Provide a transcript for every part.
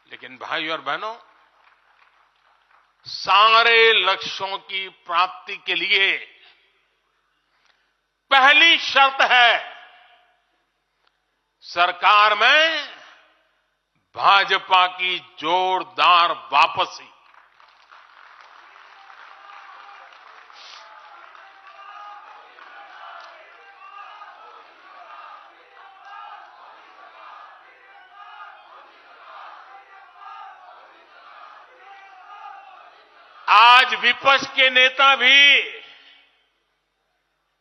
लेकिन भाई और बहनों, सारे लक्ष्यों की प्राप्ति के लिए पहली शर्त है सरकार में भाजपा की जोरदार वापसी। आज विपक्ष के नेता भी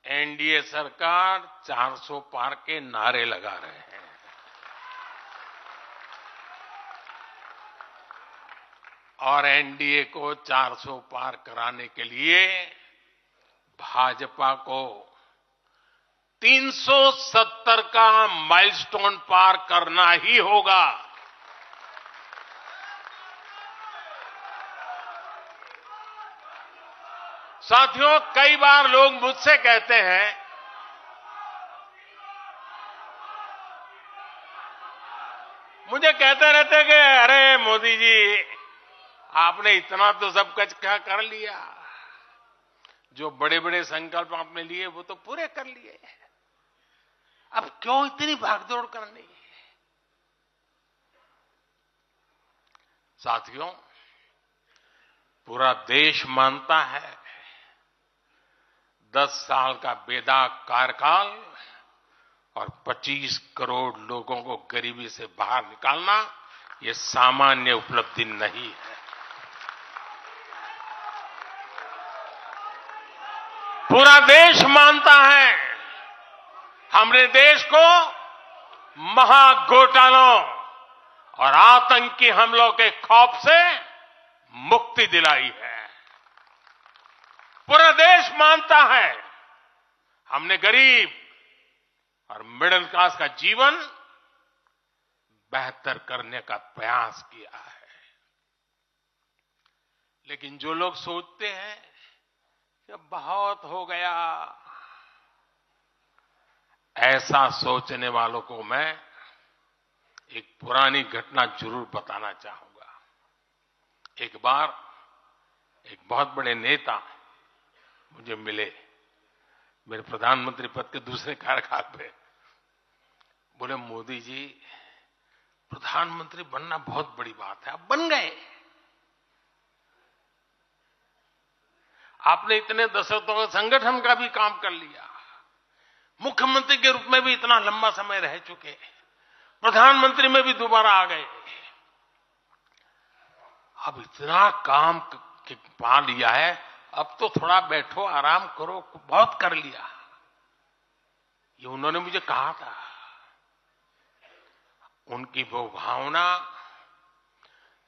एनडीए सरकार 400 पार के नारे लगा रहे हैं। और एनडीए को 400 पार कराने के लिए भाजपा को 370 का माइलस्टोन पार करना ही होगा। साथियों, कई बार लोग मुझसे कहते हैं मुझे कहते रहते कि अरे मोदी जी, आपने इतना तो सब कुछ क्या कर लिया, जो बड़े बड़े संकल्प आपने लिए वो तो पूरे कर लिए, अब क्यों इतनी भागदौड़ करनी। साथियों, पूरा देश मानता है 10 साल का बेदाग कार्यकाल और 25 करोड़ लोगों को गरीबी से बाहर निकालना ये सामान्य उपलब्धि नहीं है। पूरा देश मानता है हमने देश को महाघोटालों और आतंकी हमलों के खौफ से मुक्ति दिलाई है। पूरा देश मानता है हमने गरीब और मिडिल क्लास का जीवन बेहतर करने का प्रयास किया है। लेकिन जो लोग सोचते हैं कि बहुत हो गया, ऐसा सोचने वालों को मैं एक पुरानी घटना जरूर बताना चाहूंगा। एक बार एक बहुत बड़े नेता मुझे मिले, मेरे प्रधानमंत्री पद के दूसरे कार्यकाल पे। बोले, मोदी जी, प्रधानमंत्री बनना बहुत बड़ी बात है, आप बन गए। आपने इतने दशकों का संगठन का भी काम कर लिया, मुख्यमंत्री के रूप में भी इतना लंबा समय रह चुके, प्रधानमंत्री में भी दोबारा आ गए, अब इतना काम पा लिया है, अब तो थोड़ा बैठो, आराम करो, बहुत कर लिया। ये उन्होंने मुझे कहा था। उनकी वो भावना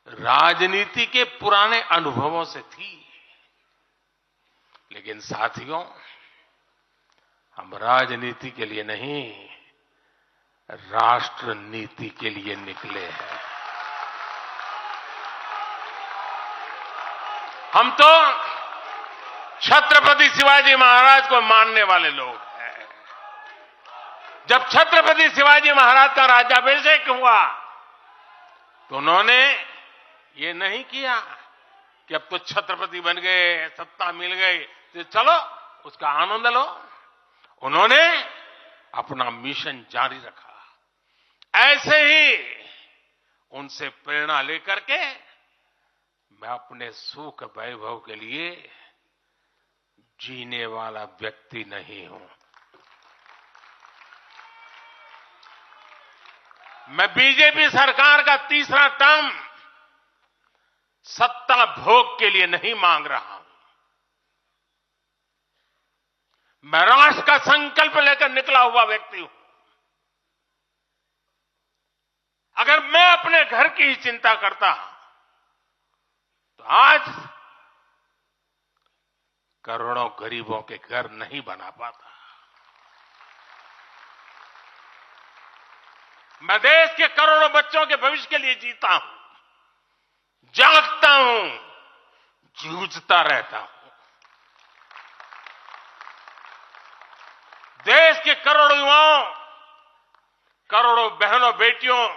राजनीति के पुराने अनुभवों से थी। लेकिन साथियों, हम राजनीति के लिए नहीं, राष्ट्र नीति के लिए निकले हैं। हम तो छत्रपति शिवाजी महाराज को मानने वाले लोग हैं। जब छत्रपति शिवाजी महाराज का राज्याभिषेक हुआ तो उन्होंने ये नहीं किया कि अब तो छत्रपति बन गए, सत्ता मिल गई तो चलो उसका आनंद लो। उन्होंने अपना मिशन जारी रखा। ऐसे ही उनसे प्रेरणा लेकर के मैं अपने सुख वैभव के लिए जीने वाला व्यक्ति नहीं हूं। मैं बीजेपी सरकार का तीसरा टर्म सत्ता भोग के लिए नहीं मांग रहा हूं। मैं राष्ट्र का संकल्प लेकर निकला हुआ व्यक्ति हूं। अगर मैं अपने घर की ही चिंता करता तो आज करोड़ों गरीबों के घर नहीं बना पाता। मैं देश के करोड़ों बच्चों के भविष्य के लिए जीता हूं, जागता हूं, जूझता रहता हूं। देश के करोड़ों युवाओं, करोड़ों बहनों बेटियों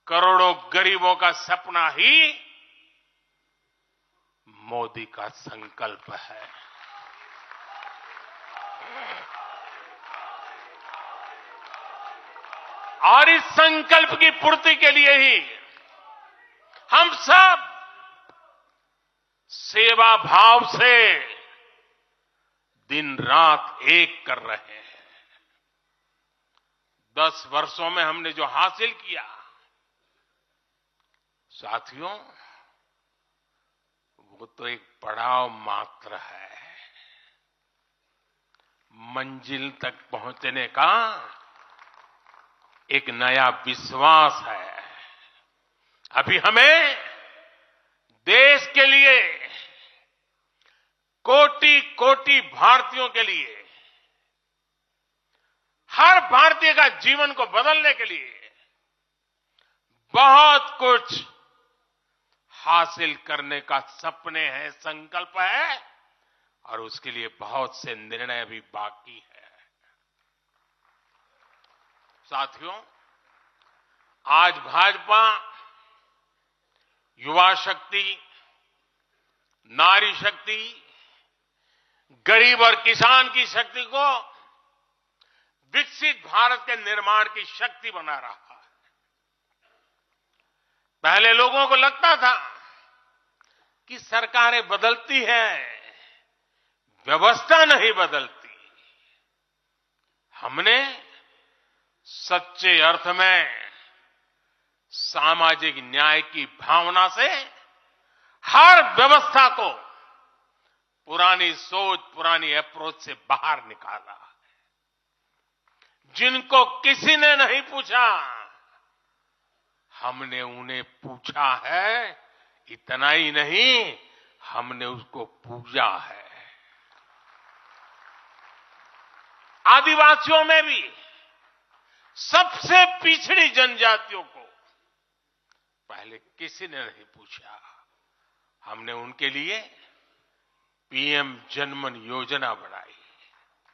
करोड़ों गरीबों का सपना ही मोदी का संकल्प है। और इस संकल्प की पूर्ति के लिए ही हम सब सेवा भाव से दिन रात एक कर रहे हैं। 10 वर्षों में हमने जो हासिल किया, साथियों, वो तो एक पड़ाव मात्र है। मंजिल तक पहुंचने का एक नया विश्वास है। अभी हमें देश के लिए, कोटि कोटि भारतीयों के लिए, हर भारतीय का जीवन को बदलने के लिए बहुत कुछ हासिल करने का सपने हैं, संकल्प है, और उसके लिए बहुत से निर्णय अभी बाकी है। साथियों, आज भाजपा युवा शक्ति, नारी शक्ति, गरीब और किसान की शक्ति को विकसित भारत के निर्माण की शक्ति बना रहा है। पहले लोगों को लगता था कि सरकारें बदलती हैं, व्यवस्था नहीं बदलती। हमने सच्चे अर्थ में सामाजिक न्याय की भावना से हर व्यवस्था को पुरानी सोच, पुरानी अप्रोच से बाहर निकाला। जिनको किसी ने नहीं पूछा, हमने उन्हें पूछा है। इतना ही नहीं, हमने उसको पूजा है। आदिवासियों में भी सबसे पिछड़ी जनजातियों को पहले किसी ने नहीं पूछा। हमने उनके लिए पीएम जनमन योजना बनाई।